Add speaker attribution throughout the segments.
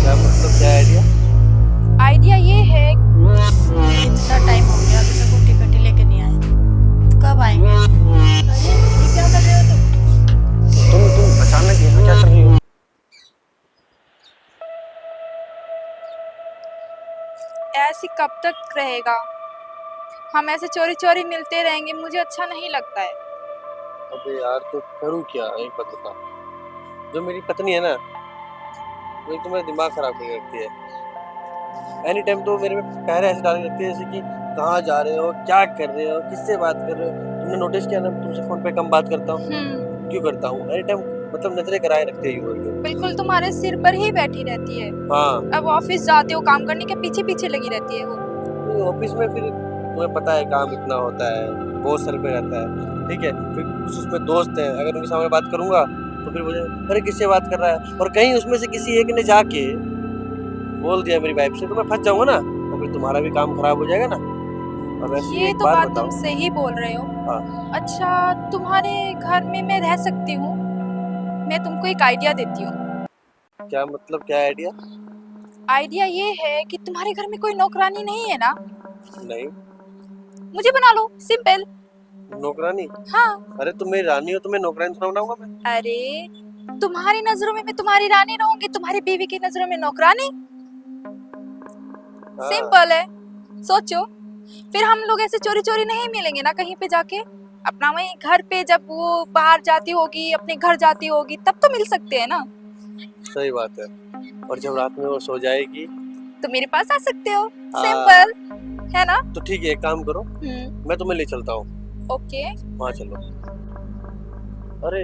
Speaker 1: क्या मतलब, क्या आइडिया?
Speaker 2: आइडिया ये है इतना टाइम हो गया अभी तक वो टिकट ही लेके नहीं आए। कब आएंगे? अरे ये क्या कर रहे हो तुम?
Speaker 1: तुम अचानक यहाँ क्या कर रही हो?
Speaker 2: ऐसे कब तक रहेगा? हम ऐसे चोरी चोरी मिलते रहेंगे, मुझे अच्छा नहीं लगता है।
Speaker 1: अबे यार, तो करूँ क्या? एक बात बता, जो मेरी पत्नी है ना, वो तो मेरा दिमाग खराब करके रखती है। एनी टाइम तो मेरे में पहरे ऐसे डाल के रखती है जैसे कि कहाँ जा रहे हो, क्या कर रहे हो, किससे बात कर रहे हो। तुमने नोटिस किया ना, तुमसे फोन पे कम बात करता हूँ। क्यों करता हूँ? एनी टाइम मतलब नजरें कराए रखते ही हो।
Speaker 2: बिल्कुल तुम्हारे सिर पर ही बैठी रहती है।
Speaker 1: हाँ,
Speaker 2: अब ऑफिस जाते हो काम करने के पीछे पीछे लगी रहती है वो।
Speaker 1: तो ऑफिस में फिर तुम्हें पता है काम इतना होता है, बहुत सर पे रहता है, ठीक है। फिर कुछ उसमें दोस्त हैं, अगर उनके सामने बात करूंगा तो फिर मुझे अरे किससे बात कर रहा है, और कहीं उसमें से किसी एक ने जाके बोल दिया मेरी वाइफ से, तो मैं फंस जाऊंगा ना, तो फिर तुम्हारा भी काम खराब हो जाएगा ना। और वैसे
Speaker 2: ये
Speaker 1: एक
Speaker 2: तो
Speaker 1: बात
Speaker 2: बात
Speaker 1: बताओ।
Speaker 2: तुम सही बोल रहे हो।
Speaker 1: हाँ,
Speaker 2: अच्छा, तुम्हारे घर में मैं रह सकती हूँ? मैं तुमको एक आइडिया देती हूँ।
Speaker 1: क्या मतलब, क्या आइडिया?
Speaker 2: आइडिया ये है कि तुम्हारे घर में कोई नौकरानी नहीं है ना?
Speaker 1: नहीं।
Speaker 2: मुझे बना लो, सिंपल।
Speaker 1: नौकरानी?
Speaker 2: हाँ।
Speaker 1: अरे तुम मेरी रानी हो, तुम्हें नौकरानी थोड़ा बनाऊंगा मैं।
Speaker 2: अरे तुम्हारी नजरों में मैं तुम्हारी रानी रहूंगी, तुम्हारी बीवी की नजरों में नौकरानी।
Speaker 1: हाँ,
Speaker 2: सिंपल है, सोचो। फिर हम लोग ऐसे चोरी चोरी नहीं मिलेंगे ना कहीं पे जाके। अपना वही घर पे जब वो बाहर जाती होगी, अपने घर जाती होगी, तब तो मिल सकते हैं ना।
Speaker 1: सही बात है। और जब रात में वो सो जाएगी
Speaker 2: तो मेरे पास आ सकते हो।
Speaker 1: हाँ,
Speaker 2: सिंपल है ना?
Speaker 1: तो ठीक है, एक काम करो, मैं तुम्हें ले चलता हूँ,
Speaker 2: ओके।
Speaker 1: वहाँ चलो। अरे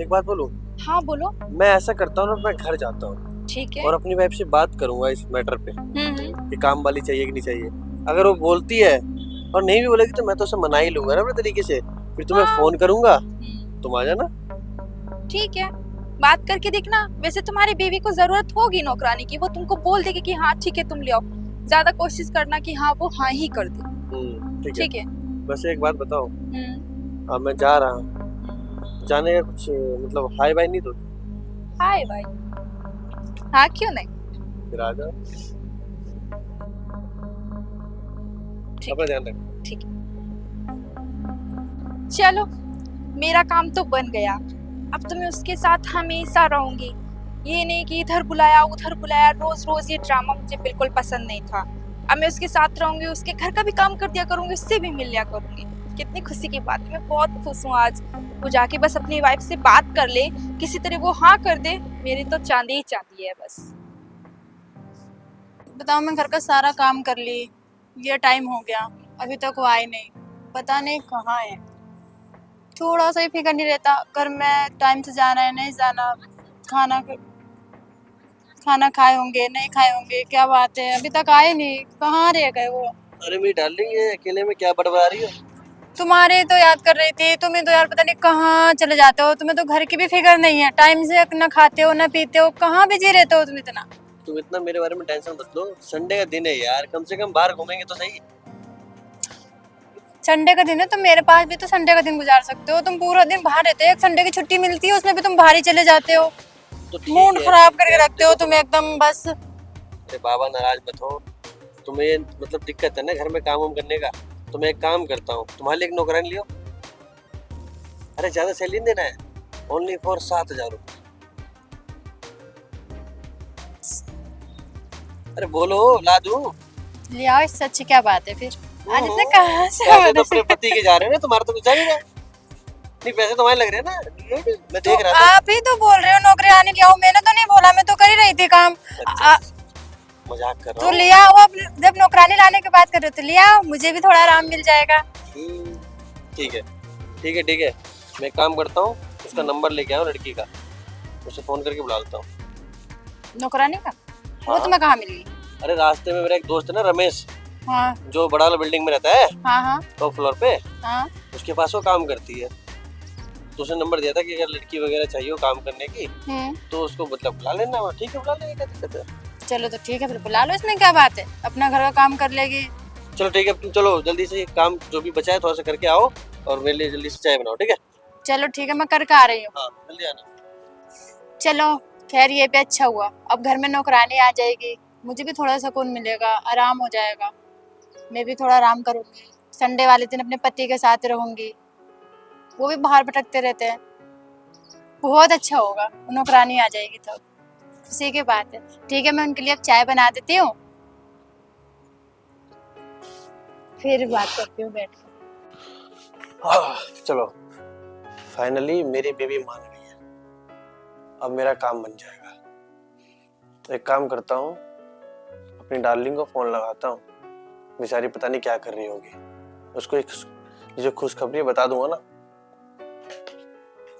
Speaker 1: एक बात बोलूं,
Speaker 2: हाँ बोलो।
Speaker 1: मैं ऐसा करता हूँ ना, मैं घर जाता हूँ
Speaker 2: ठीक है।
Speaker 1: और अपनी वाइफ से बात करूंगा इस मैटर पे
Speaker 2: हम्म।
Speaker 1: कि काम वाली चाहिए कि नहीं चाहिए। अगर वो बोलती है और नहीं भी बोलेगी तो मैं तो उसे मना ही लूंगा ना अपने तरीके से। फिर तुम्हें
Speaker 2: हाँ।
Speaker 1: फोन करूंगा, तुम आ जाना।
Speaker 2: ठीक है, बात करके देखना। वैसे तुम्हारी बीवी को जरूरत होगी नौकरानी की, वो तुमको बोल देगी कि हाँ ठीक है तुम ले आओ। ज्यादा कोशिश करना कि हाँ वो हाँ ही कर दे।
Speaker 1: ठीक है।
Speaker 2: ठीक है।
Speaker 1: बस एक बात बताओ, अब मैं जा रहा हूँ, जाने का कुछ मतलब हाय बाय नहीं तो?
Speaker 2: हाय भाई। हाँ क्यों नहीं।
Speaker 1: फिर आ जाओ,
Speaker 2: ठीक
Speaker 1: अपना
Speaker 2: है।
Speaker 1: ध्यान रखना।
Speaker 2: ठीक है, चलो मेरा काम तो बन गया। अब तो मैं उसके साथ हमेशा रहूंगी। ये नहीं कि इधर बुलाया उधर बुलाया, रोज रोज ये ड्रामा मुझे बिल्कुल पसंद नहीं था। अब मैं उसके साथ रहूंगी, उसके घर का भी काम कर दिया करूंगी, उससे भी मिल लिया करूंगी। कितनी खुशी की बात है, मैं बहुत खुश हूँ आज। वो जाके बस अपनी वाइफ से बात कर ले, किसी तरह वो हाँ कर दे, मेरी तो चांदी ही चांदी है बस।
Speaker 3: बताओ, मैं घर का सारा काम कर ली, ये टाइम हो गया, अभी तक वो आई नहीं। पता नहीं कहाँ है। थोड़ा सा ही फिक्र नहीं रहता घर में, टाइम से जाना है नहीं जाना, खाना खाना खाए होंगे नहीं खाए होंगे, क्या बात है अभी तक आए नहीं, कहाँ रह गए वो।
Speaker 1: अरे मेरी डार्लिंग, ये अकेले में क्या बड़बड़ा रही हो?
Speaker 3: तुम्हारे तो याद कर रही थी, तुम्हें तो यार पता नहीं कहाँ चले जाते हो, तुम्हें तो घर की भी फिक्र नहीं है, टाइम से ना खाते हो ना पीते हो, कहाँ बिजी रहते हो तुम इतना।
Speaker 1: तुम इतना मेरे बारे में टेंशन मत लो, संडे का दिन है यार, कम से कम बाहर घूमेंगे तो सही।
Speaker 3: संडे का दिन है, तुम मेरे पास भी तो संडे का दिन गुजार सकते हो, तुम पूरा दिन बाहर रहते हो, एक संडे की छुट्टी मिलती है उसमें भी तुम बाहर ही चले जाते हो।
Speaker 1: तो ठीक
Speaker 3: मूड
Speaker 1: है,
Speaker 3: खराब करके रखते हो तुम एकदम बस।
Speaker 1: अरे बाबा नाराज मत हो, तुम्हें मतलब दिक्कत है ना घर में काम वाम करने का, तो मैं एक काम करता हूँ, तुम्हारे लिए एक नौकरानी लियो। अरे ज्यादा सैलरी नहीं देना है, ओनली फॉर 7,000 रुपये। अरे बोलो, ला दूं?
Speaker 3: ले आओ, इससे अच्छी क्या बात है फिर। आज इतने कहाँ से
Speaker 1: पैसे तो
Speaker 3: हमारे
Speaker 1: अपने पति के जा रहे हैं ना, तुम्हारा तो कुछ जा नहीं रहा। नहीं, पैसे तुम्हारे लग रहे हैं ना, मैं देख रहा था।
Speaker 3: आप ही तो बोल रहे हो नौकरी आने की आओ, मैंने तो नहीं बोला, मैं तो कर ही रही थी काम।
Speaker 1: मजाक कर रहा
Speaker 3: तो
Speaker 1: हूँ।
Speaker 3: ले आओ, अब जब नौकरानी लाने की बात कर रहे हो तो ले आओ, मुझे भी थोड़ा आराम मिल जाएगा।
Speaker 1: ठीक है, ठीक है, ठीक है, मैं एक काम करता हूँ, उसका नंबर लेके आऊँ लड़की का, उसे फोन करके बुला लेता हूँ।
Speaker 3: नौकरानी का? वो
Speaker 1: हाँ।
Speaker 3: तुम्हें कहाँ मिली?
Speaker 1: अरे रास्ते में मेरा एक दोस्त है ना, रमेश,
Speaker 3: हाँ
Speaker 1: जो बड़ा वाला बिल्डिंग में रहता है,
Speaker 3: हाँ हाँ
Speaker 1: टॉप फ्लोर पे,
Speaker 3: हाँ।
Speaker 1: उसके पास वो काम करती है। तो उसने नंबर दिया था कि अगर लड़की वगैरह चाहिए हो काम करने की तो उसको मतलब बुला लेना। ठीक है, बुला लेंगे, क्या दिक्कत है।
Speaker 3: चलो तो ठीक है, फिर बुला लो, इसमें क्या बात है, अपना घर का काम कर लेगी।
Speaker 1: चलो ठीक है, तुम चलो जल्दी से काम जो भी बचा है थोड़ा सा करके आओ और मेरे लिए जल्दी से चाय बनाओ, ठीक है?
Speaker 3: चलो ठीक है, मैं करके आ रही हूँ।
Speaker 1: हाँ, जल्दी आना।
Speaker 3: चलो खैर ये भी अच्छा हुआ, अब घर में नौकरानी आ जाएगी, मुझे भी थोड़ा सुकून मिलेगा, आराम हो जाएगा। मैं भी थोड़ा आराम करूँगी, संडे वाले दिन अपने पति के साथ रहूँगी। वो भी बाहर भटकते रहते हैं। बहुत अच्छा होगा, नौकरानी आ जाएगी तब। खुशी की बात है। ठीक है, मैं उनके लिए अब चाय बना देती हूँ, फिर बात करती हूँ बैठ के।
Speaker 1: चलो, फाइनली मेरी बेबी मान गई है। अब मेरा काम बन जाएगा। तो एक काम करता हूँ, अपनी डार्लिंग को फोन लगाता हूँ। बेचारी पता नहीं क्या कर रही होगी। उसको एक जो खुशखबरी बता दूंगा ना,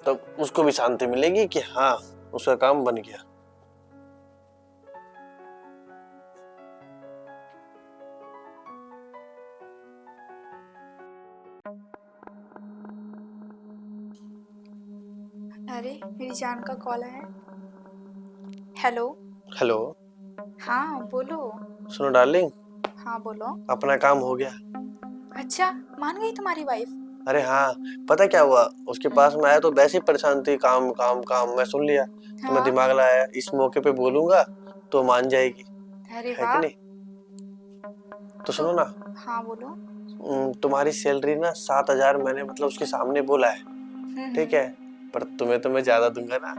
Speaker 1: तब उसको भी शांति मिलेगी कि हाँ, उसका काम बन गया।
Speaker 2: अरे मेरी जान का कॉल है। हेलो।
Speaker 1: हेलो,
Speaker 2: हाँ बोलो।
Speaker 1: सुनो डार्लिंग,
Speaker 2: हाँ बोलो।
Speaker 1: अपना काम हो गया।
Speaker 2: अच्छा, मान गई तुम्हारी वाइफ?
Speaker 1: अरे हाँ, पता क्या हुआ, उसके पास में आया तो वैसे ही परेशान थी, काम काम काम। मैं सुन लिया तो मैं
Speaker 2: हाँ।
Speaker 1: दिमाग लाया, इस मौके पे बोलूंगा तो मान जाएगी,
Speaker 2: अरे
Speaker 1: है कि
Speaker 2: वाह।
Speaker 1: नहीं। तो सुनो ना,
Speaker 2: हाँ बोलो।
Speaker 1: तुम्हारी सैलरी ना 7,000 मैंने मतलब उसके सामने बोला है, ठीक है, पर तुम्हें तो मैं ज्यादा दूंगा ना,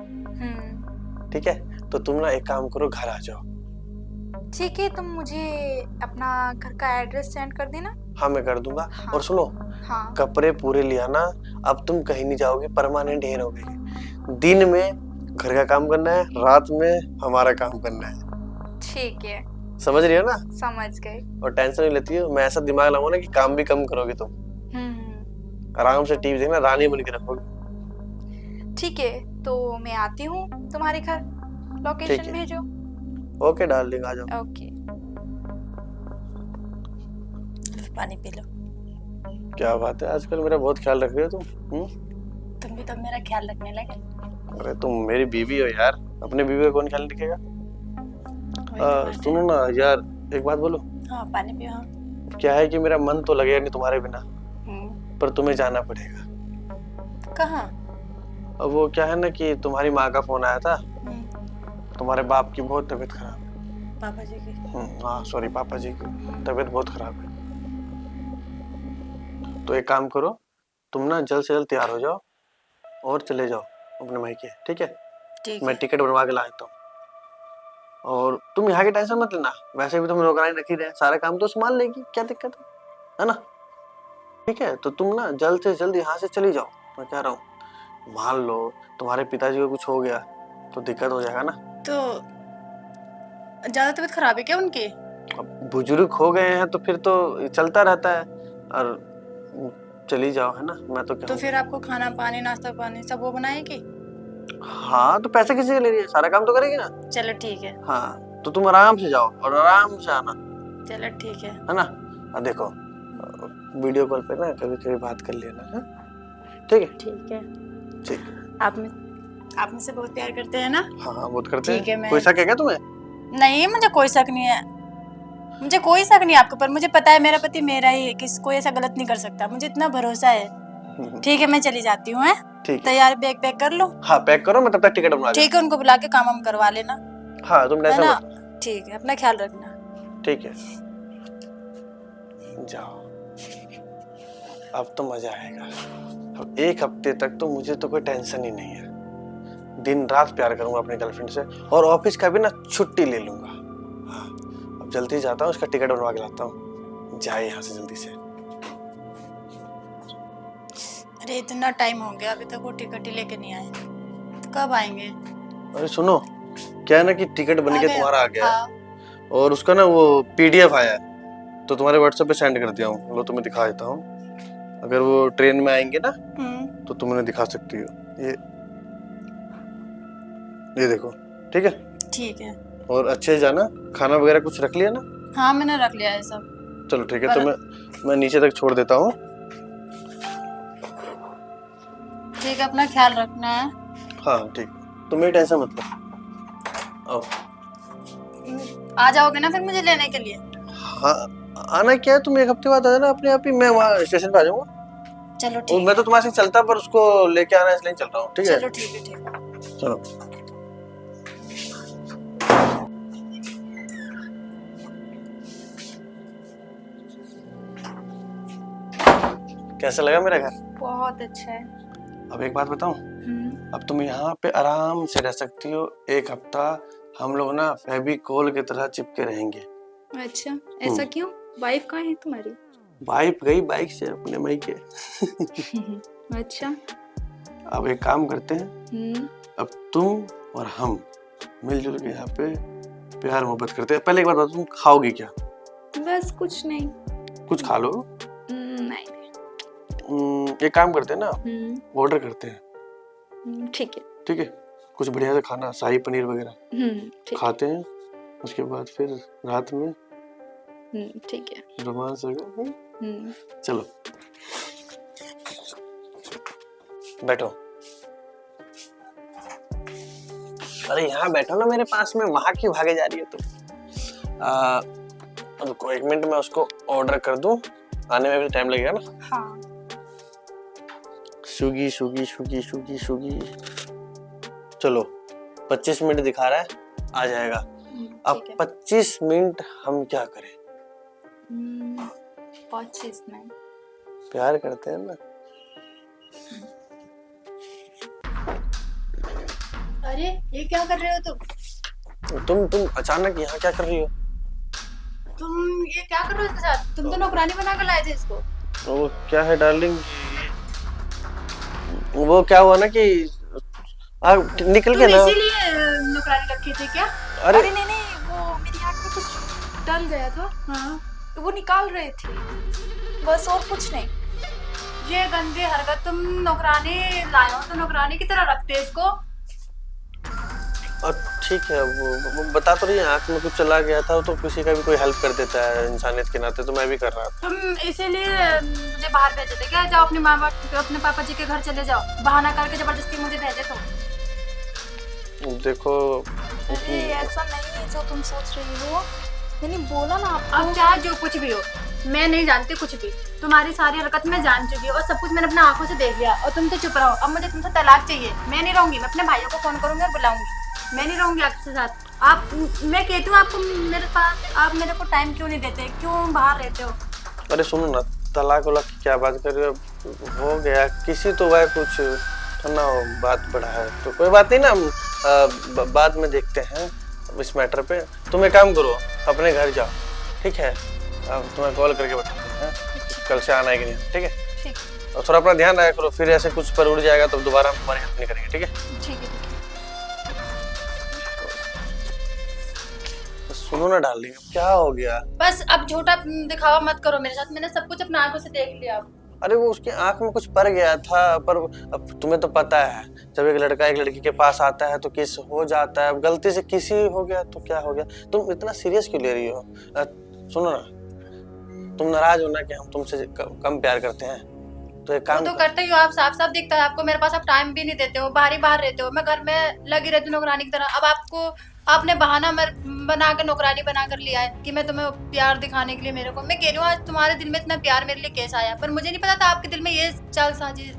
Speaker 1: ठीक है। तो तुम ना एक काम करो, घर आ जाओ।
Speaker 2: ठीक है, तुम मुझे अपना घर का एड्रेस सेंड कर देना।
Speaker 1: हाँ मैं कर दूंगा।
Speaker 2: हाँ।
Speaker 1: और सुनो,
Speaker 2: हाँ।
Speaker 1: कपड़े पूरे लिया ना, अब तुम कहीं नहीं जाओगे, परमानेंट यहीं रहोगे। दिन में घर का काम करना है, रात में हमारा काम करना है।
Speaker 2: ठीक है,
Speaker 1: समझ रही हो ना।
Speaker 2: समझ गए।
Speaker 1: और टेंशन नहीं लेती हो, मैं ऐसा दिमाग लगाऊंगा ना कि काम भी कम करोगे तुम। आराम से टीवी देखना, रानी बन के रखोगे।
Speaker 2: ठीक है, तो मैं आती हूँ तुम्हारे घर,
Speaker 1: ठीक
Speaker 2: लोकेशन
Speaker 1: है।
Speaker 2: भेजो।
Speaker 1: ओके डार्लिंग, आ जाओ।
Speaker 2: ओके।
Speaker 3: पानी पी लो।
Speaker 1: क्या बात है, आजकल मेरा बहुत ख्याल रख रही हो तुम।
Speaker 3: तुम भी तो मेरा ख्याल रखने लगे।
Speaker 1: अरे तुम मेरी बीवी हो यार, अपने बीवी का कौन ख्याल रखेगा। सुनो ना यार, एक बात बोलो।
Speaker 3: हाँ पानी पियो। हाँ।
Speaker 1: क्या है कि मेरा मन तो लगेगा नहीं तुम्हारे बिना, पर तुम्हें जाना पड़ेगा।
Speaker 3: कहाँ?
Speaker 1: अब वो क्या है ना कि तुम्हारी माँ का फोन आया था, तुम्हारे बाप की बहुत तबीयत खराब है।
Speaker 3: पापा जी की?
Speaker 1: हाँ सॉरी, पापा जी की तबीयत बहुत खराब है। तो एक काम करो, तुम ना जल्द से जल्द तैयार हो जाओ और चले जाओ अपने मायके, ठीक है।
Speaker 3: ठीक
Speaker 1: मैं
Speaker 3: है।
Speaker 1: टिकट बनवा के ला देता हूँ। और तुम यहाँ की टेंशन मत लेना, वैसे भी तुम नौकरानी रखी रहे, सारा काम तो संभाल लेगी, क्या दिक्कत है ना। ठीक है, तो तुम ना जल्द से जल्द यहाँ से चली जाओ। मैं कह रहा हूँ, मान लो तुम्हारे पिताजी को कुछ हो गया तो दिक्कत हो जाएगा ना।
Speaker 3: तो ज्यादा तबीयत खराब है क्या उनकी?
Speaker 1: अब बुजुर्ग हो गए हैं तो फिर तो चलता रहता है। और चली जाओ, है ना। मैं तो
Speaker 3: तो फिर आपको खाना पानी नाश्ता पानी सब वो बनाएगी?
Speaker 1: हाँ, तो पैसे किसी से ले रही है, सारा काम तो करेगी ना।
Speaker 3: चलो ठीक है।
Speaker 1: हाँ, तो तुम आराम से जाओ और आराम से आना,
Speaker 3: चलो ठीक है।
Speaker 1: है ना। देखो, वीडियो कॉल पे ना कभी कभी बात कर लेना, है ठीक है।
Speaker 3: ठीक है।
Speaker 1: ठीक।
Speaker 3: आप मुझसे बहुत प्यार करते हैं ना?
Speaker 1: हाँ बहुत करते
Speaker 3: ठीक है। मैं
Speaker 1: कोई शक है क्या तुम्हें?
Speaker 3: नहीं, मुझे कोई शक नहीं है, मुझे कोई शक नहीं आपके ऊपर। मुझे पता है मेरा पति मेरा ही है, किसी कोई ऐसा गलत नहीं कर सकता, मुझे इतना भरोसा है। ठीक है, मैं चली जाती हूँ।
Speaker 1: ठीक है,
Speaker 3: तैयार बैग पैक कर लो।
Speaker 1: हाँ पैक करो, मैं तब तक टिकट बनवा
Speaker 3: ठीक है, उनको बुला के काम हम करवा लेना।
Speaker 1: हाँ तुम
Speaker 3: है
Speaker 1: टेंशन
Speaker 3: ना?
Speaker 1: मत।
Speaker 3: ठीक है, अपना ख्याल रखना।
Speaker 1: ठीक है, जाओ। अब तो मजा आएगा। अब एक हफ्ते तक तो मुझे तो कोई टेंशन ही नहीं है, दिन रात प्यार करूंगा अपनी गर्लफ्रेंड से, और ऑफिस का भी ना छुट्टी ले लूंगा। हाँ, अब जल्दी जाता हूँ, उसका टिकट बनवा के लाता हूँ, जाए यहाँ से जल्दी से।
Speaker 3: अरे इतना टाइम हो गया, अभी तक वो टिकट ही लेके नहीं आए, तो कब आएंगे?
Speaker 1: अरे सुनो, क्या है ना कि टिकट बन के तुम्हारा आ गया है,
Speaker 3: हाँ।
Speaker 1: और उसका ना वो PDF आया है, तो तुम्हारे व्हाट्सएप पे सेंड कर दिया हूँ। लो तुम्हें दिखा देता हूँ, अगर वो ट्रेन में आएंगे ना तो तुम उन्हें दिखा सकती हो। ये देखो, ठीक है।
Speaker 3: ठीक है।
Speaker 1: और अच्छे से जाना, खाना वगैरह कुछ रख लिया ना?
Speaker 3: हाँ मैंने रख लिया है सब।
Speaker 1: चलो ठीक है, तो मैं नीचे तक छोड़ देता हूँ।
Speaker 3: ठीक है, अपना ख्याल रखना है।
Speaker 1: हाँ ठीक, तुम मेरी टेंशन मत लो। आओ।
Speaker 3: आ जाओगे ना फिर मुझे लेने के लिए?
Speaker 1: हाँ आना क्या है, तुम एक हफ्ते बाद आ जाना अपने आप ही, मैं वहाँ स्टेशन पे आ जाऊंगा।
Speaker 3: चलो ठीक है।
Speaker 1: मैं तो तुम्हारे साथ चलता, पर उसको लेके आना इसलिए चल रहा हूँ, ठीक है।
Speaker 3: चलो ठीक है। ठीक है।
Speaker 1: चलो। कैसा लगा मेरा घर?
Speaker 2: बहुत अच्छा है।
Speaker 1: अब एक बात बताऊं, अब तुम यहाँ पे आराम से रह सकती हो। 1 हफ्ता हम लोग ना फेविकोल की तरह चिपके रहेंगे।
Speaker 2: अच्छा, ऐसा क्यों? वाइफ कहाँ है तुम्हारी?
Speaker 1: वाइफ गई बाइक से अपने मई के।
Speaker 2: अच्छा।
Speaker 1: अब एक काम करते हैं, अब तुम और हम मिलजुल के यहाँ पे प्यार मोहब्बत करते हैं। पहले एक बात बताओ, तुम खाओगी क्या?
Speaker 2: बस कुछ नहीं।
Speaker 1: कुछ खा लो।
Speaker 2: नहीं।
Speaker 1: एक काम करते हैं ना, ऑर्डर करते हैं।
Speaker 2: ठीक है।
Speaker 1: ठीक है, कुछ बढ़िया से खाना, शाही पनीर वगैरह
Speaker 2: ठीक
Speaker 1: खाते हैं। उसके बाद फिर रात में
Speaker 2: ठीक है।
Speaker 1: रोमांस होगा। चलो बैठो। अरे यहाँ बैठो ना मेरे पास में, वहां क्यों भागे जा रही है तुम? रुको 1 मिनट में उसको ऑर्डर कर दूं, आने में भी टाइम लगेगा ना।
Speaker 2: हाँ।
Speaker 1: Swiggy Swiggy Swiggy Swiggy Swiggy. चलो 25 मिनट दिखा रहा है, आ जाएगा। अब 25 मिनट हम क्या करें?
Speaker 2: 25 मिनट
Speaker 1: प्यार करते हैं ना।
Speaker 3: अरे ये क्या कर रहे हो तुम?
Speaker 1: तुम अचानक यहाँ क्या कर रही हो?
Speaker 3: तुम ये क्या कर रहे हो इसके साथ? तुम तो नौकरानी बना कर लाए थे इसको।
Speaker 1: वो क्या है डार्लिंग, वो क्या हुआ ना कि निकल के ना।
Speaker 3: इसीलिए नौकरानी रखी थी क्या?
Speaker 1: अरे
Speaker 2: नहीं, वो मेरी आँख में कुछ डल गया था।
Speaker 3: हाँ।
Speaker 2: तो वो निकाल रहे थे, बस और कुछ नहीं।
Speaker 3: ये गंदी हरकत, तुम नौकरानी लाए हो तो नौकरानी की तरह रखते इसको।
Speaker 1: और ठीक है, वो बता तो रही है, आँख में कुछ चला गया था तो किसी का भी कोई हेल्प कर देता है इंसानियत के नाते, तो मैं भी कर रहा था।
Speaker 3: तुम इसीलिए मुझे बाहर भेजे थे क्या? जाओ अपने माँ बाप अपने पापा जी के घर चले जाओ, बहाना करके जबरदस्ती मुझे भेजे तुम।
Speaker 1: देखो
Speaker 2: अरे ऐसा नहीं है जो तुम सोच रही हो। मैंने बोला ना आपको।
Speaker 3: अब चाहे जो कुछ भी हो, मैं नहीं जानती कुछ भी। तुम्हारी सारी हरकत मैं जान चुकी हूँ और सब कुछ मैंने अपने आंखों से देख लिया, और तुम तो चुप रहो। अब मुझे तुमसे तलाक चाहिए। मैं नहीं रहूंगी, मैं अपने भाइयों को फोन करूंगी और बुलाऊंगी। मैं नहीं रहूंगी आपके साथ। आप, मैं कहती हूँ आपको मेरे पास, आप मेरे को टाइम क्यों नहीं देते? क्यों बाहर रहते हो?
Speaker 1: अरे सुनो ना, तलाक वलाक की क्या बात कर रहे हो? हो गया किसी तो वह कुछ ना बात बढ़ा है तो कोई बात नहीं ना, हम बाद में देखते हैं इस मैटर पे। तुम एक काम करो, अपने घर जाओ, ठीक है? अब तुम्हें कॉल करके बताते हैं कल से आना है कि नहीं, ठीक है?
Speaker 2: ठीक।
Speaker 1: और थोड़ा अपना ध्यान रखा करो, फिर ऐसे कुछ पर उड़ जाएगा तो दोबारा हम तुम्हारी हेल्प नहीं करेंगे, ठीक है?
Speaker 2: ठीक है।
Speaker 1: सुनो ना डार्लिंग, क्या हो गया?
Speaker 3: बस अब झूठा दिखावा मत करो मेरे साथ। मैंने सब कुछ अपने आंखों से देख लिया।
Speaker 1: अरे वो उसकी आंख में कुछ पड़ गया था, पर अब तुम्हें तो पता है जब एक लड़का एक लड़की के पास आता है तो किस हो जाता है। अब गलती से किसी हो गया तो क्या हो गया? तुम इतना सीरियस क्यों ले रही हो? सुनो ना, तुम नाराज हो ना कि हम तुमसे कम प्यार करते हैं, तो एक काम
Speaker 3: तो करते ही हो आप, साफ साफ दिखता है आपको। मेरे पास आप टाइम भी नहीं देते हो, बाहर रहते हो। मैं घर में लगी रहती हूँ नौकरानी की तरह। अब आपने बहाना बना कर नौकरानी बना कर लिया है कि मैं तुम्हें प्यार दिखाने के लिए। मेरे को, मैं कह रही हूँ आज तुम्हारे दिल में इतना प्यार मेरे लिए कैसा आया, पर मुझे नहीं पता था आपके दिल में ये चाल साजी।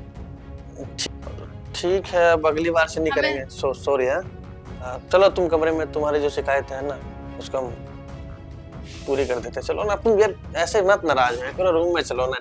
Speaker 1: ठीक है, अब अगली बार से नहीं करेंगे। सॉरी। हाँ चलो, तुम कमरे में, तुम्हारी जो शिकायत है ना उसको हम पूरी कर देते हैं। चलो ना, तुम यार ऐसे मत नाराज हो करो, रूम में चलो ना।